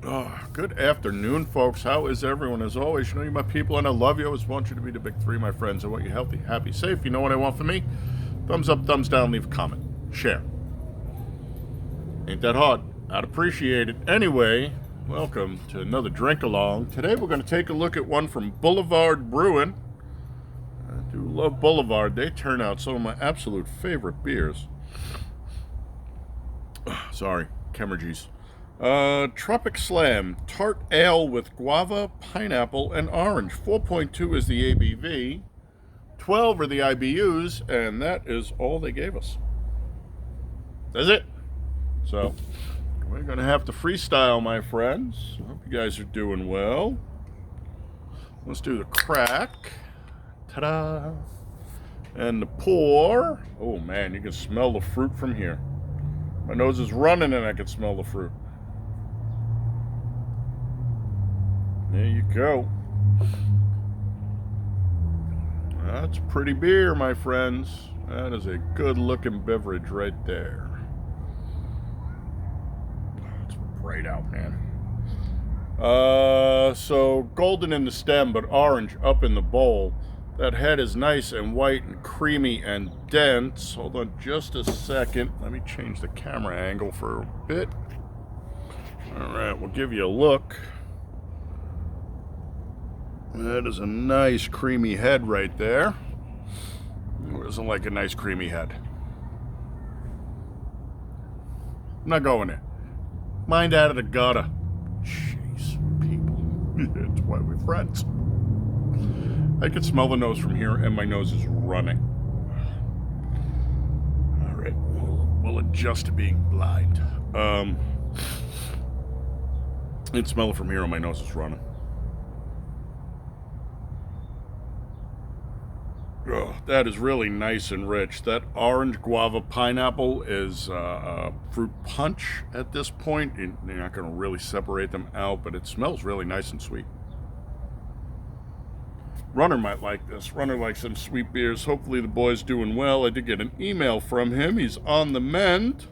Oh, good afternoon, folks. How is everyone? As always, you know you're my people and I love you. I always want you to be the big three, my friends. I want you healthy, happy, safe. You know what I want from me? Thumbs up, thumbs down, leave a comment. Share. Ain't that hard. I'd appreciate it. Anyway, welcome to another drink along. Today we're going to take a look at one from Boulevard Brewing. I do love Boulevard. They turn out some of my absolute favorite beers. Sorry, Chemergies. Tropic Slam, Tart Ale with guava, pineapple, and orange. 4.2 is the ABV. 12 are the IBUs, and that is all they gave us. That's it. So, we're going to have to freestyle, my friends. Hope you guys are doing well. Let's do the crack. Ta-da! And the pour. Oh, man, you can smell the fruit from here. My nose is running, and I can smell the fruit. There you go. That's pretty beer, my friends. That is a good-looking beverage right there. It's bright out, man. So golden in the stem, but orange up in the bowl. That head is nice and white and creamy and dense. Hold on just a second. Let me change the camera angle for a bit. All right, we'll give you a look. That is a nice creamy head right there. Who doesn't like a nice creamy head? I'm not going there. Mind out of the gutter. Jeez, people. That's why we're friends. I can smell the nose from here, and my nose is running. All right, we'll adjust to being blind. I can smell it from here, and my nose is running. Oh, that is really nice and rich. That orange guava pineapple is fruit punch at this point. You're not going to really separate them out, but it smells really nice and sweet. Runner might like this. Runner likes some sweet beers. Hopefully the boy's doing well. I did get an email from him. He's on the mend.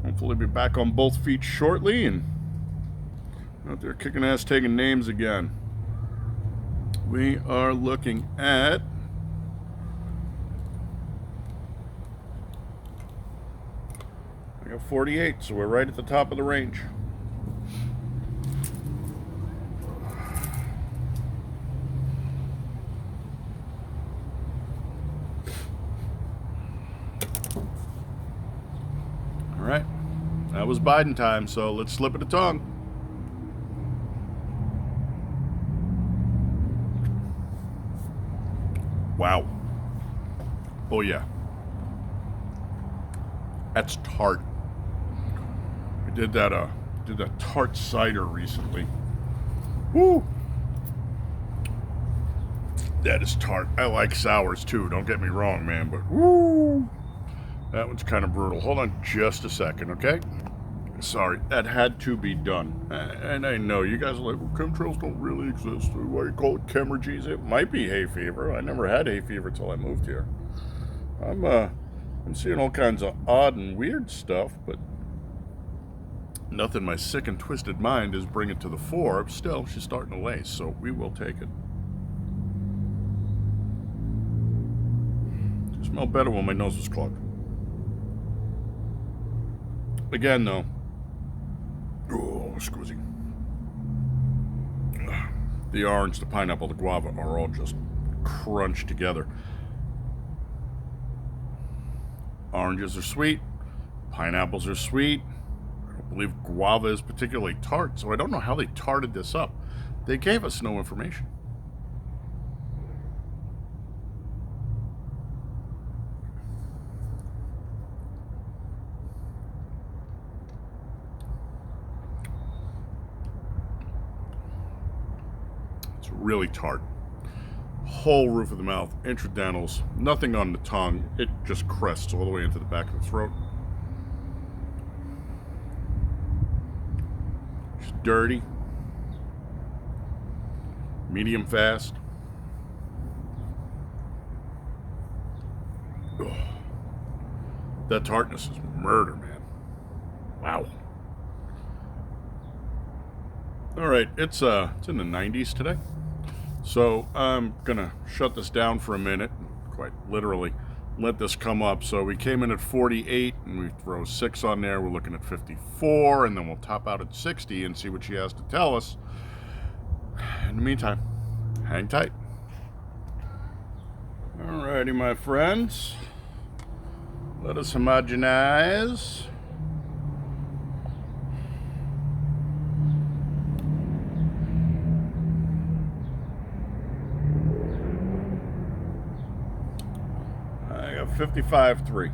Hopefully he'll be back on both feet shortly and out there kicking ass, taking names again. We are looking at I got 48, so we're right at the top of the range. All right, that was Biden time, so let's slip it a tongue. Wow. Oh yeah. That's tart. I did that tart cider recently. Woo! That is tart. I like sours too, don't get me wrong, man, but woo! That one's kind of brutal. Hold on just a second, okay? Sorry, that had to be done. And I know you guys are like, well, chemtrails don't really exist. Why do you call it Chemergies? It might be hay fever. I never had hay fever till I moved here. I'm seeing all kinds of odd and weird stuff, but nothing my sick and twisted mind is bringing to the fore. Still, she's starting to lace, so we will take it. It smelled better when my nose was clogged. Again, though. Oh, squizzy. The orange, the pineapple, the guava are all just crunched together. Oranges are sweet. Pineapples are sweet. I don't believe guava is particularly tart, so I don't know how they tarted this up. They gave us no information. Really tart. Whole roof of the mouth, intradentals, nothing on the tongue. It just crests all the way into the back of the throat. Just dirty. Medium fast. Oh, that tartness is murder, man. Wow. All right, it's in the 90s today. So I'm gonna shut this down for a minute, quite literally let this come up. So we came in at 48 and we throw 6 on there. We're looking at 54, and then we'll top out at 60 and see what she has to tell us. In the meantime, hang tight. Alrighty, my friends. Let us homogenize. I got 55.3.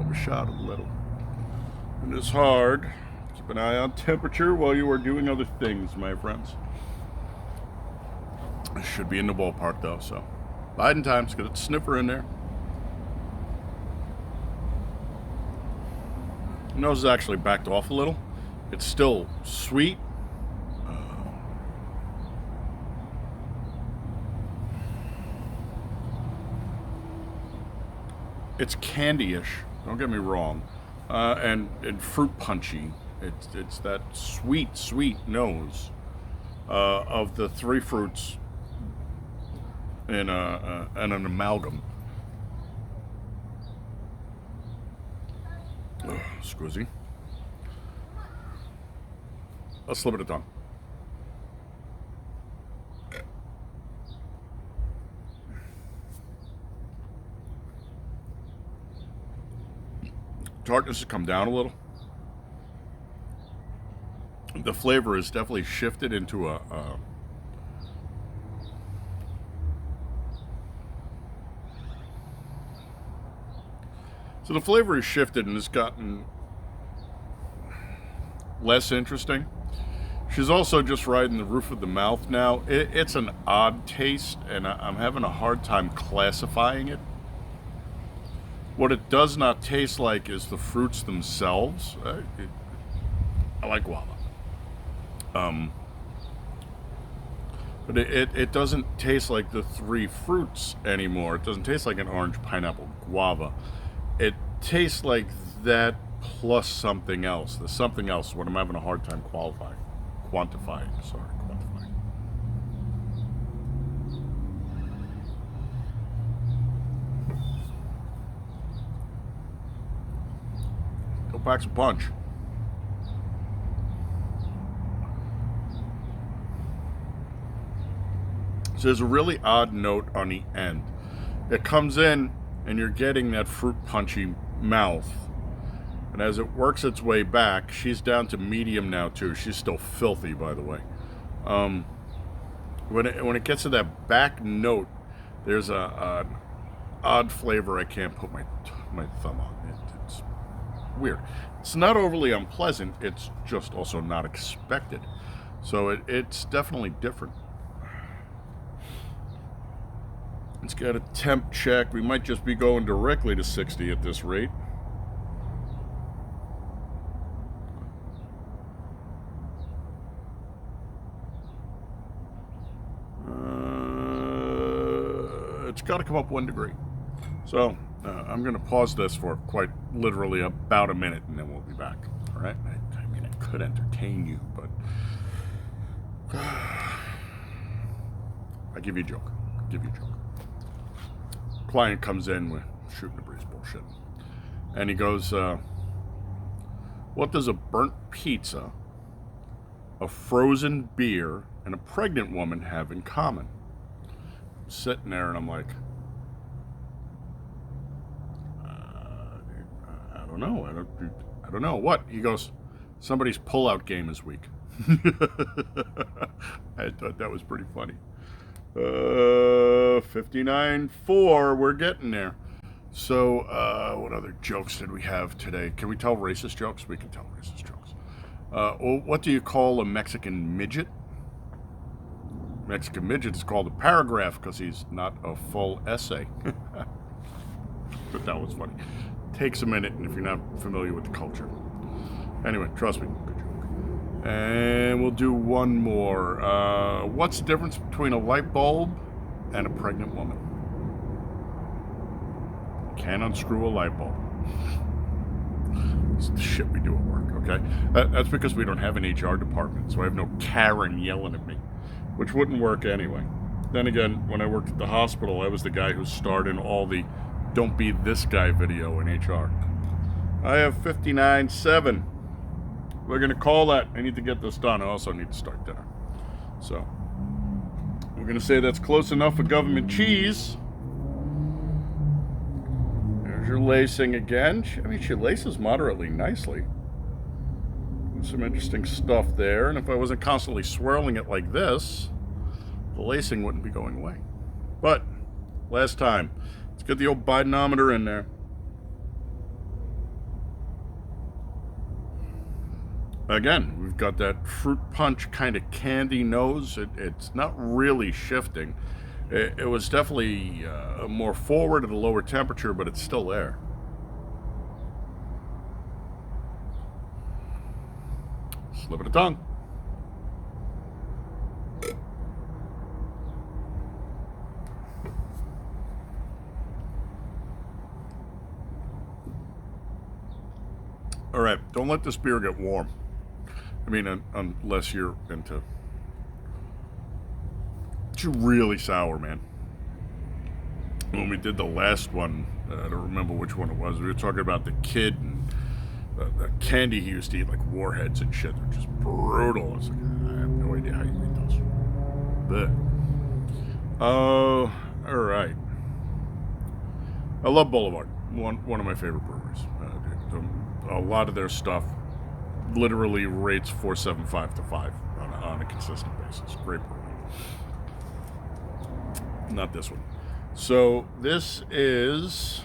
Overshot a little. It is hard. Keep an eye on temperature while you are doing other things, my friends. I should be in the ballpark though, so biding times. Get a sniffer in there. The nose is actually backed off a little. It's still sweet. It's candy-ish, don't get me wrong, and fruit punchy. It's that sweet nose of the 3 fruits in an amalgam. Squizzy. A slip of the tongue. Tartness has come down a little. The flavor is definitely shifted into a so the flavor is shifted and has gotten less interesting. She's also just riding the roof of the mouth now. It's an odd taste, and I'm having a hard time classifying it. What it does not taste like is the fruits themselves. I like guava. But it doesn't taste like the 3 fruits anymore. It doesn't taste like an orange, pineapple, guava. It tastes like that plus something else. The something else is what I'm having a hard time quantifying. Go packs a punch. So there's a really odd note on the end. It comes in and you're getting that fruit punchy mouth. And as it works its way back, she's down to medium now too. She's still filthy, by the way. When it gets to that back note, there's an odd flavor I can't put my thumb on. It's weird. It's not overly unpleasant. It's just also not expected. So it's definitely different. Let's get a temp check. We might just be going directly to 60 at this rate. It's got to come up 1 degree. So I'm going to pause this for quite literally about a minute, and then we'll be back. All right? I mean, I could entertain you, but I give you a joke. Client comes in, we're shooting the breeze bullshit, and he goes, what does a burnt pizza, a frozen beer, and a pregnant woman have in common? I'm sitting there and I'm like, I don't know. I don't know. What? He goes, somebody's pullout game is weak. I thought that was pretty funny. 59.4, we're getting there. So, what other jokes did we have today? Can we tell racist jokes? We can tell racist jokes. What do you call a Mexican midget? Mexican midget is called a paragraph because he's not a full essay. But that was funny. Takes a minute, and if you're not familiar with the culture. Anyway, trust me, good joke. And we'll do one more. What's the difference between a light bulb and a pregnant woman? Can't unscrew a light bulb. It's the shit we do at work, okay? That's because we don't have an HR department, so I have no Karen yelling at me, which wouldn't work anyway. Then again, when I worked at the hospital, I was the guy who starred in all the "Don't Be This Guy" video in HR. I have 59.7. We're going to call that. I need to get this done. I also need to start dinner. So, we're going to say that's close enough for government cheese. There's your lacing again. I mean, she laces moderately nicely. Some interesting stuff there. And if I wasn't constantly swirling it like this, the lacing wouldn't be going away. But, last time. Let's get the old Bidenometer in there. Again, we've got that fruit punch kind of candy nose. It's not really shifting. It was definitely more forward at a lower temperature, but it's still there. Slip of the tongue. All right, don't let this beer get warm. I mean, unless you're into... It's really sour, man. When we did the last one, I don't remember which one it was, we were talking about the kid and the candy he used to eat, like warheads and shit. They're just brutal. It's like, I have no idea how you eat those. All right. I love Boulevard. One of my favorite breweries. A lot of their stuff literally rates 4.75 to 5 on a consistent basis. Great brewery. Not this one. So this is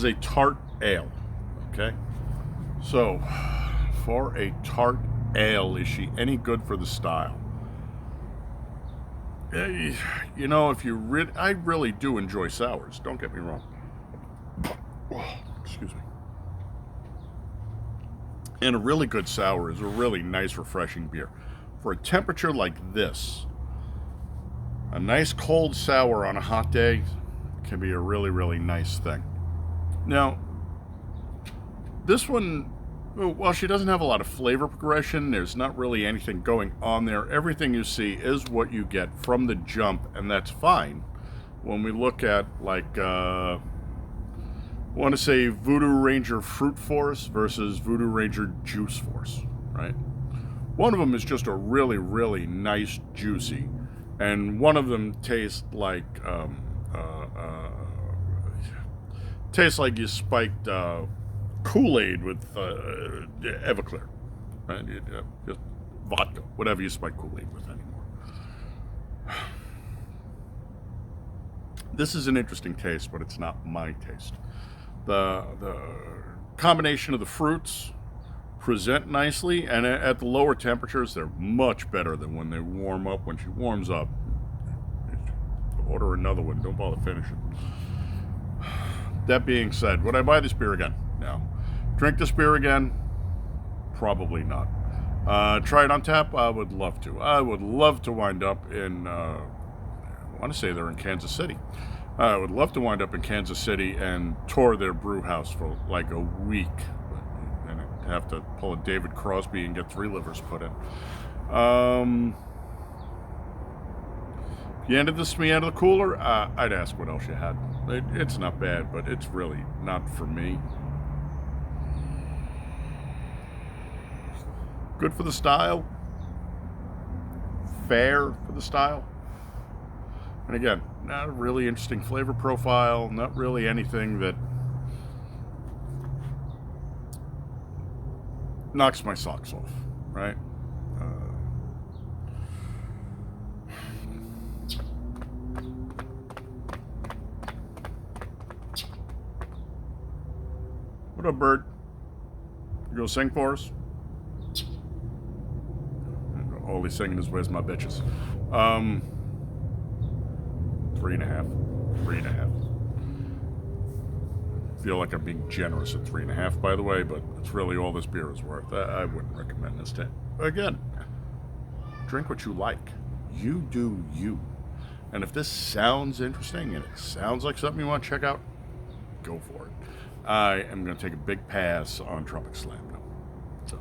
a tart ale. Okay. So for a tart ale, is she any good for the style? You know, if you I really do enjoy sours. Don't get me wrong. Oh, excuse me. And a really good sour is a really nice, refreshing beer. For a temperature like this, a nice cold sour on a hot day can be a really, really nice thing. Now, this one, while she doesn't have a lot of flavor progression, there's not really anything going on there. Everything you see is what you get from the jump, and that's fine. When we look at, like, I want to say Voodoo Ranger Fruit Force versus Voodoo Ranger Juice Force, right? One of them is just a really, really nice juicy, and one of them tastes like you spiked Kool-Aid with Everclear, right? Just vodka, whatever you spike Kool-Aid with anymore. This is an interesting taste, but it's not my taste. The combination of the fruits present nicely, and at the lower temperatures, they're much better than when they warm up. When she warms up, order another one. Don't bother finishing. That being said, would I buy this beer again? No. Drink this beer again? Probably not. Try it on tap? I would love to. I would love to wind up in, I want to say they're in Kansas City. I would love to wind up in Kansas City and tour their brew house for like a week. And I'd have to pull a David Crosby and get 3 livers put in. If you handed this to me out of the cooler, I'd ask what else you had. It's not bad, but it's really not for me. Good for the style. Fair for the style. And again, not a really interesting flavor profile. Not really anything that knocks my socks off, right? What up, Bird? You gonna sing for us? All he's singing is "Where's My Bitches." 3.5. 3.5. Feel like I'm being generous at 3.5, by the way, but it's really all this beer is worth. I wouldn't recommend this to. Again, drink what you like. You do you. And if this sounds interesting and it sounds like something you want to check out, go for it. I am going to take a big pass on Tropic Slam now. So,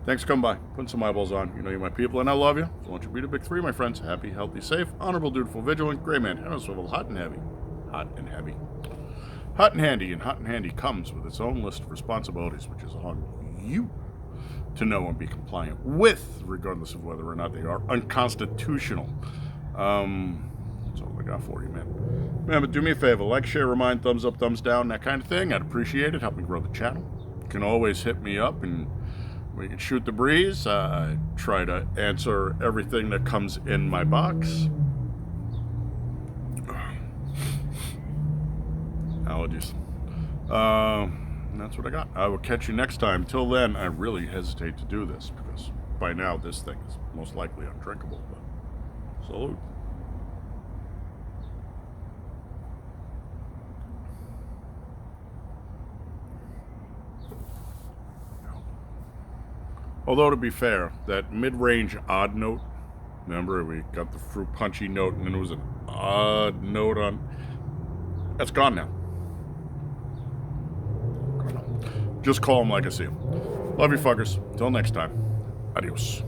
thanks for coming by, putting some eyeballs on. You know you're my people, and I love you. So, I want you to be the big three, my friends. Happy, healthy, safe, honorable, dutiful, vigilant, gray man, hand on swivel, hot and heavy. Hot and heavy. Hot and handy, and hot and handy comes with its own list of responsibilities, which is on you to know and be compliant with, regardless of whether or not they are unconstitutional. That's all I got for you, man. Man, but do me a favor, like, share, remind, thumbs up, thumbs down, that kind of thing. I'd appreciate it. Help me grow the channel. You can always hit me up and we can shoot the breeze. I try to answer everything that comes in my box. Allergies. That's what I got. I will catch you next time. Till then, I really hesitate to do this because by now this thing is most likely undrinkable. But salute. Although, to be fair, that mid-range odd note, remember we got the fruit punchy note and then there was an odd note on, that's gone now. Just call them like I see them. Love you fuckers. Till next time. Adios.